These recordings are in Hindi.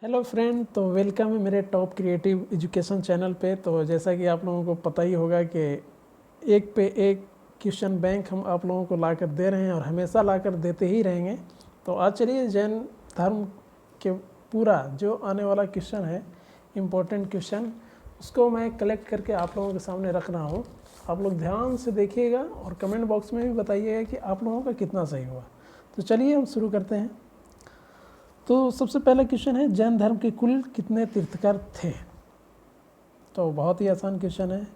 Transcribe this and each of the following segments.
हेलो फ्रेंड, तो वेलकम है मेरे टॉप क्रिएटिव एजुकेशन चैनल पे। तो जैसा कि आप लोगों को पता ही होगा कि एक पे एक क्वेश्चन बैंक हम आप लोगों को लाकर दे रहे हैं और हमेशा लाकर देते ही रहेंगे। तो आज चलिए जैन धर्म के पूरा जो आने वाला क्वेश्चन है, इम्पोर्टेंट क्वेश्चन, उसको मैं कलेक्ट करके आप लोगों के सामने रख रहा हूँ। आप लोग ध्यान से देखिएगा और कमेंट बॉक्स में भी बताइएगा कि आप लोगों का कितना सही हुआ। तो चलिए हम शुरू करते हैं। तो सबसे पहला क्वेश्चन है, जैन धर्म के कुल कितने तीर्थकर थे? तो बहुत ही आसान क्वेश्चन है।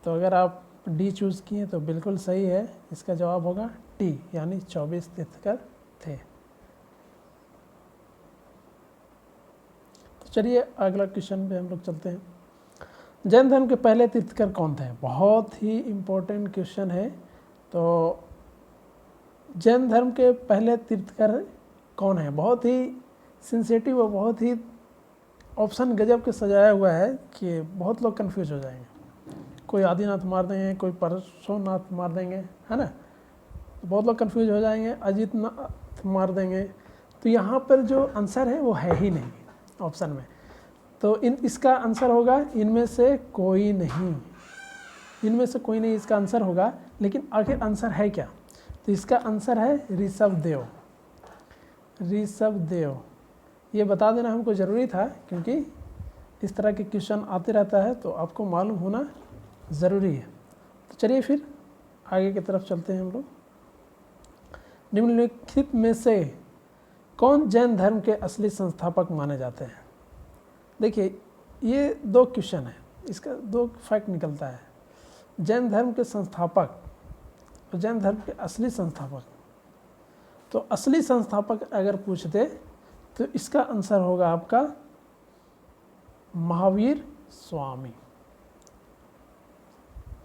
तो अगर आप डी चूज़ किए तो बिल्कुल सही है। इसका जवाब होगा टी, यानी 24 तीर्थकर थे। तो चलिए अगला क्वेश्चन पे हम लोग चलते हैं। जैन धर्म के पहले तीर्थकर कौन थे? बहुत ही इम्पोर्टेंट क्वेश्चन है। तो जैन धर्म के पहले तीर्थकर कौन है? बहुत ही सेंसिटिव और बहुत ही ऑप्शन गजब के सजाया हुआ है कि बहुत लोग कंफ्यूज हो जाएंगे। कोई आदिनाथ मार देंगे, कोई परशुनाथ मार देंगे, है ना। तो बहुत लोग कंफ्यूज हो जाएंगे, अजित नाथ मार देंगे। तो यहाँ पर जो आंसर है वो है ही नहीं ऑप्शन में। तो इसका आंसर होगा इनमें से कोई नहीं। इनमें से कोई नहीं इसका आंसर होगा। लेकिन आखिर आंसर है क्या? तो इसका आंसर है ऋषभदेव। ऋषभदेव, ये बता देना हमको ज़रूरी था, क्योंकि इस तरह के क्वेश्चन आते रहता है तो आपको मालूम होना ज़रूरी है। तो चलिए फिर आगे की तरफ चलते हैं हम लोग। निम्नलिखित में से कौन जैन धर्म के असली संस्थापक माने जाते हैं? देखिए, ये दो क्वेश्चन है, इसका दो फैक्ट निकलता है। जैन धर्म के संस्थापक और जैन धर्म के असली संस्थापक। तो असली संस्थापक अगर पूछते तो इसका आंसर होगा आपका महावीर स्वामी।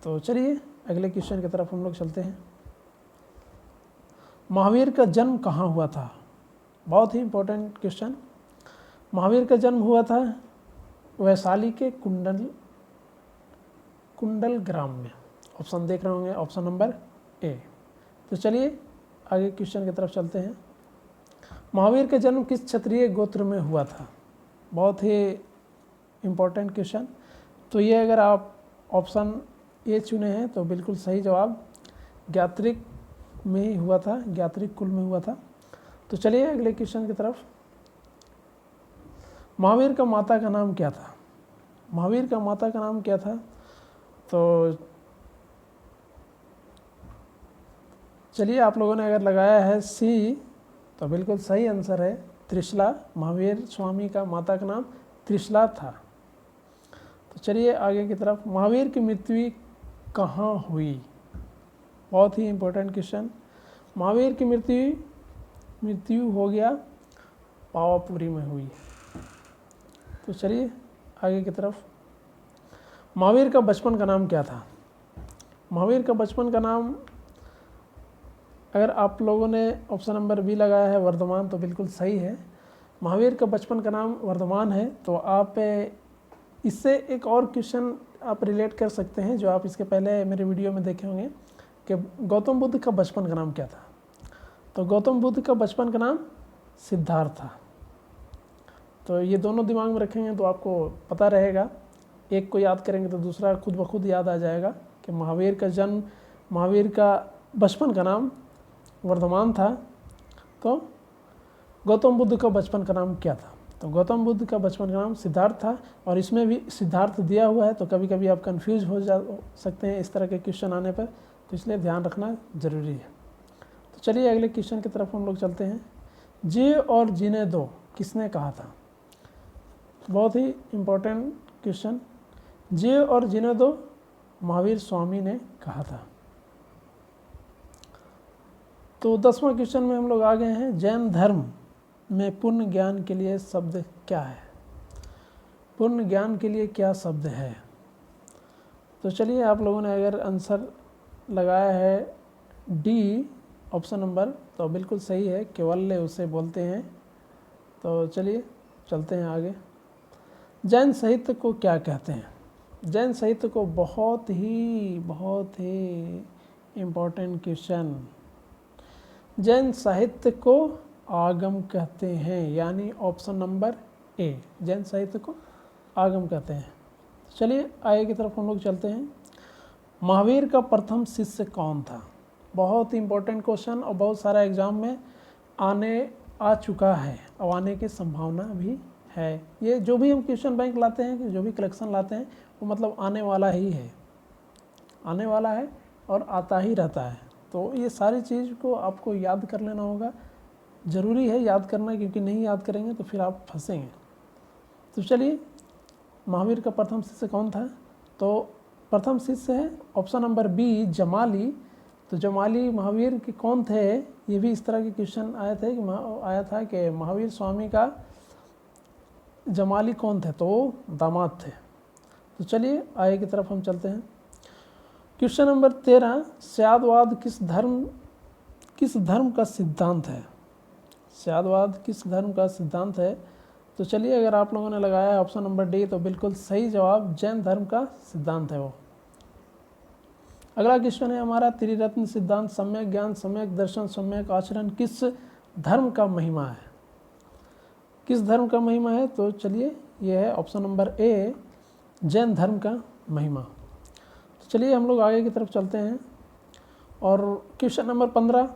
तो चलिए अगले क्वेश्चन की तरफ हम लोग चलते हैं। महावीर का जन्म कहाँ हुआ था? बहुत ही इंपॉर्टेंट क्वेश्चन। महावीर का जन्म हुआ था वैशाली के कुंडल ग्राम में। ऑप्शन देख रहे होंगे, ऑप्शन नंबर ए। तो चलिए आगे क्वेश्चन की तरफ चलते हैं। महावीर का जन्म किस क्षत्रिय गोत्र में हुआ था? बहुत ही इम्पोर्टेंट क्वेश्चन। तो ये अगर आप ऑप्शन ए चुने हैं तो बिल्कुल सही जवाब ज्ञात्रिक में ही हुआ था, ज्ञात्रिक कुल में हुआ था। तो चलिए अगले क्वेश्चन की तरफ। महावीर का माता का नाम क्या था? महावीर का माता का नाम क्या था? तो चलिए, आप लोगों ने अगर लगाया है सी तो बिल्कुल सही आंसर है त्रिशला। महावीर स्वामी का माता का नाम त्रिशला था। तो चलिए आगे की तरफ। महावीर की मृत्यु कहाँ हुई? बहुत ही इम्पोर्टेंट क्वेश्चन। महावीर की मृत्यु हो गया पावापुरी में हुई। तो चलिए आगे की तरफ। महावीर का बचपन का नाम क्या था? महावीर का बचपन का नाम, अगर आप लोगों ने ऑप्शन नंबर बी लगाया है वर्धमान, तो बिल्कुल सही है। महावीर का बचपन का नाम वर्धमान है। तो आप इससे एक और क्वेश्चन आप रिलेट कर सकते हैं जो आप इसके पहले मेरे वीडियो में देखे होंगे कि गौतम बुद्ध का बचपन का नाम क्या था। तो गौतम बुद्ध का बचपन का नाम सिद्धार्थ था। तो ये दोनों दिमाग में रखेंगे तो आपको पता रहेगा। एक को याद करेंगे तो दूसरा खुद ब खुद याद आ जाएगा कि महावीर का बचपन का नाम वर्धमान था। तो गौतम बुद्ध का बचपन का नाम क्या था? तो गौतम बुद्ध का बचपन का नाम सिद्धार्थ था। और इसमें भी सिद्धार्थ दिया हुआ है, तो कभी कभी आप कंफ्यूज हो सकते हैं इस तरह के क्वेश्चन आने पर। तो इसलिए ध्यान रखना ज़रूरी है। तो चलिए अगले क्वेश्चन की तरफ हम लोग चलते हैं। जिए और जीने दो किसने कहा था? बहुत ही इम्पोर्टेंट क्वेश्चन। जिए और जीने दो महावीर स्वामी ने कहा था। तो 10वां क्वेश्चन में हम लोग आ गए हैं। जैन धर्म में पूर्ण ज्ञान के लिए शब्द क्या है? पूर्ण ज्ञान के लिए क्या शब्द है? तो चलिए, आप लोगों ने अगर आंसर लगाया है डी ऑप्शन नंबर, तो बिल्कुल सही है, केवल्य उसे बोलते हैं। तो चलिए चलते हैं आगे। जैन साहित्य को क्या कहते हैं? जैन साहित्य को बहुत ही इम्पोर्टेंट क्वेश्चन। जैन साहित्य को आगम कहते हैं, यानी ऑप्शन नंबर ए, जैन साहित्य को आगम कहते हैं। चलिए आगे की तरफ हम लोग चलते हैं। महावीर का प्रथम शिष्य कौन था? बहुत ही इंपॉर्टेंट क्वेश्चन और बहुत सारा एग्जाम में आ चुका है, अब आने की संभावना भी है। ये जो भी हम क्वेश्चन बैंक लाते हैं, जो भी कलेक्शन लाते हैं, वो मतलब आने वाला ही है, आने वाला है और आता ही रहता है। तो ये सारी चीज़ को आपको याद कर लेना होगा, ज़रूरी है याद करना, क्योंकि नहीं याद करेंगे तो फिर आप फंसेंगे। तो चलिए, महावीर का प्रथम शिष्य कौन था? तो प्रथम शिष्य है ऑप्शन नंबर बी, जमाली। तो जमाली महावीर के कौन थे? ये भी इस तरह के क्वेश्चन आए थे कि आया था कि महावीर स्वामी का जमाली कौन थे? तो दामाद थे। तो चलिए आगे की तरफ हम चलते हैं। क्वेश्चन नंबर 13, स्यादवाद किस धर्म का सिद्धांत है? स्यादवाद किस धर्म का सिद्धांत है? तो चलिए, अगर आप लोगों ने लगाया है ऑप्शन नंबर डी तो बिल्कुल सही जवाब, जैन धर्म का सिद्धांत है वो। अगला क्वेश्चन है हमारा, त्रिरत्न सिद्धांत, सम्यक ज्ञान, सम्यक दर्शन, सम्यक आचरण किस धर्म का महिमा है? किस धर्म का महिमा है? तो चलिए, ये है ऑप्शन नंबर ए, जैन धर्म का महिमा। तो चलिए हम लोग आगे की तरफ चलते हैं। और क्वेश्चन नंबर 15,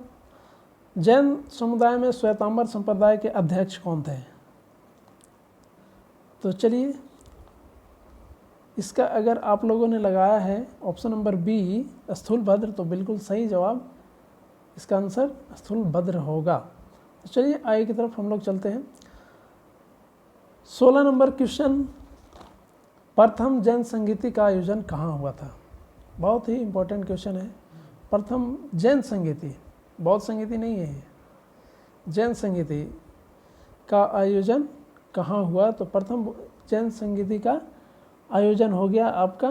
जैन समुदाय में श्वेतांबर संप्रदाय के अध्यक्ष कौन थे? तो चलिए, इसका अगर आप लोगों ने लगाया है ऑप्शन नंबर बी, स्थूलभद्र, तो बिल्कुल सही जवाब, इसका आंसर स्थूलभद्र होगा। तो चलिए आगे की तरफ हम लोग चलते हैं। 16 नंबर क्वेश्चन, प्रथम जैन संगीति का आयोजन कहाँ हुआ था? बहुत ही इम्पोर्टेंट क्वेश्चन है। प्रथम जैन संगीति, बौद्ध संगीति नहीं है ये, जैन संगीति का आयोजन कहाँ हुआ? तो प्रथम जैन संगीति का आयोजन हो गया आपका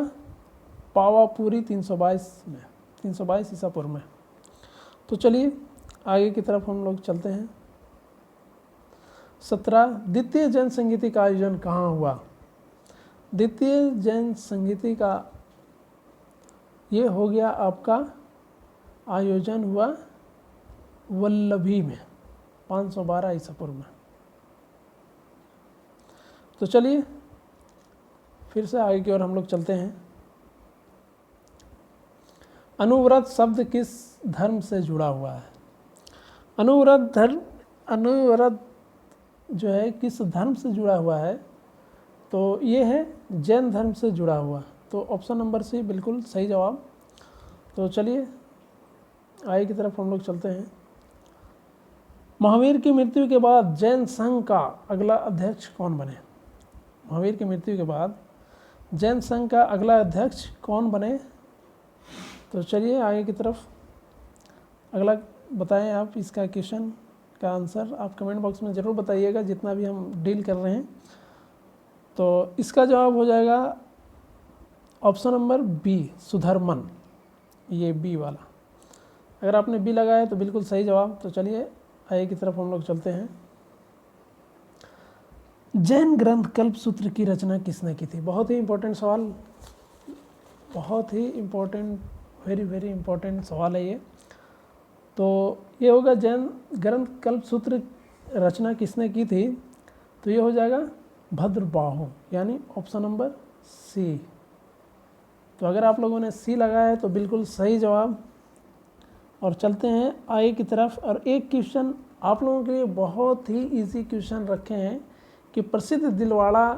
पावापुरी 322 ईसा पूर्व में। तो चलिए आगे की तरफ हम लोग चलते हैं। 17, द्वितीय जैन संगीति का आयोजन कहाँ हुआ? द्वितीय जैन संगीति का ये हो गया आपका आयोजन हुआ वल्लभी में 512 ईसा पूर्व में। तो चलिए फिर से आगे की ओर हम लोग चलते हैं। अनुव्रत शब्द किस धर्म से जुड़ा हुआ है? अनुव्रत जो है किस धर्म से जुड़ा हुआ है? तो ये है जैन धर्म से जुड़ा हुआ। तो ऑप्शन नंबर सी बिल्कुल सही जवाब। तो चलिए आगे की तरफ हम लोग चलते हैं। महावीर की मृत्यु के बाद जैन संघ का अगला अध्यक्ष कौन बने? महावीर की मृत्यु के बाद जैन संघ का अगला अध्यक्ष कौन बने? तो चलिए आगे की तरफ, अगला बताएं आप इसका क्वेश्चन का आंसर आप कमेंट बॉक्स में ज़रूर बताइएगा, जितना भी हम डील कर रहे हैं। तो इसका जवाब हो जाएगा ऑप्शन नंबर बी, सुधर्मन, ये बी वाला। अगर आपने बी लगाया तो बिल्कुल सही जवाब। तो चलिए आगे की तरफ हम लोग चलते हैं। जैन ग्रंथ कल्पसूत्र की रचना किसने की थी? बहुत ही इम्पोर्टेंट सवाल, बहुत ही इम्पोर्टेंट, वेरी इम्पोर्टेंट सवाल है ये। तो ये होगा जैन ग्रंथ कल्पसूत्र रचना किसने की थी? तो ये हो जाएगा भद्रबाहु, यानी ऑप्शन नंबर सी। तो अगर आप लोगों ने सी लगाया है तो बिल्कुल सही जवाब। और चलते हैं आगे की तरफ। और एक क्वेश्चन आप लोगों के लिए बहुत ही इजी क्वेश्चन रखे हैं कि प्रसिद्ध दिलवाड़ा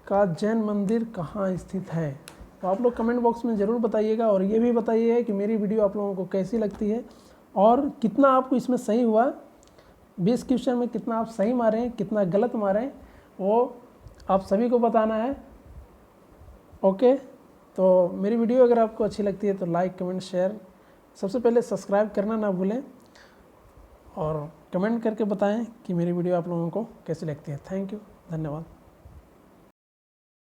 का जैन मंदिर कहाँ स्थित है? तो आप लोग कमेंट बॉक्स में ज़रूर बताइएगा। और ये भी बताइए कि मेरी वीडियो आप लोगों को कैसी लगती है और कितना आपको इसमें सही हुआ। 20 क्वेश्चन में कितना आप सही मारें, कितना गलत मारें, वो आप सभी को बताना है। ओके, तो मेरी वीडियो अगर आपको अच्छी लगती है तो लाइक, कमेंट, शेयर, सबसे पहले सब्सक्राइब करना ना भूलें और कमेंट करके बताएं कि मेरी वीडियो आप लोगों को कैसी लगती है। थैंक यू, धन्यवाद।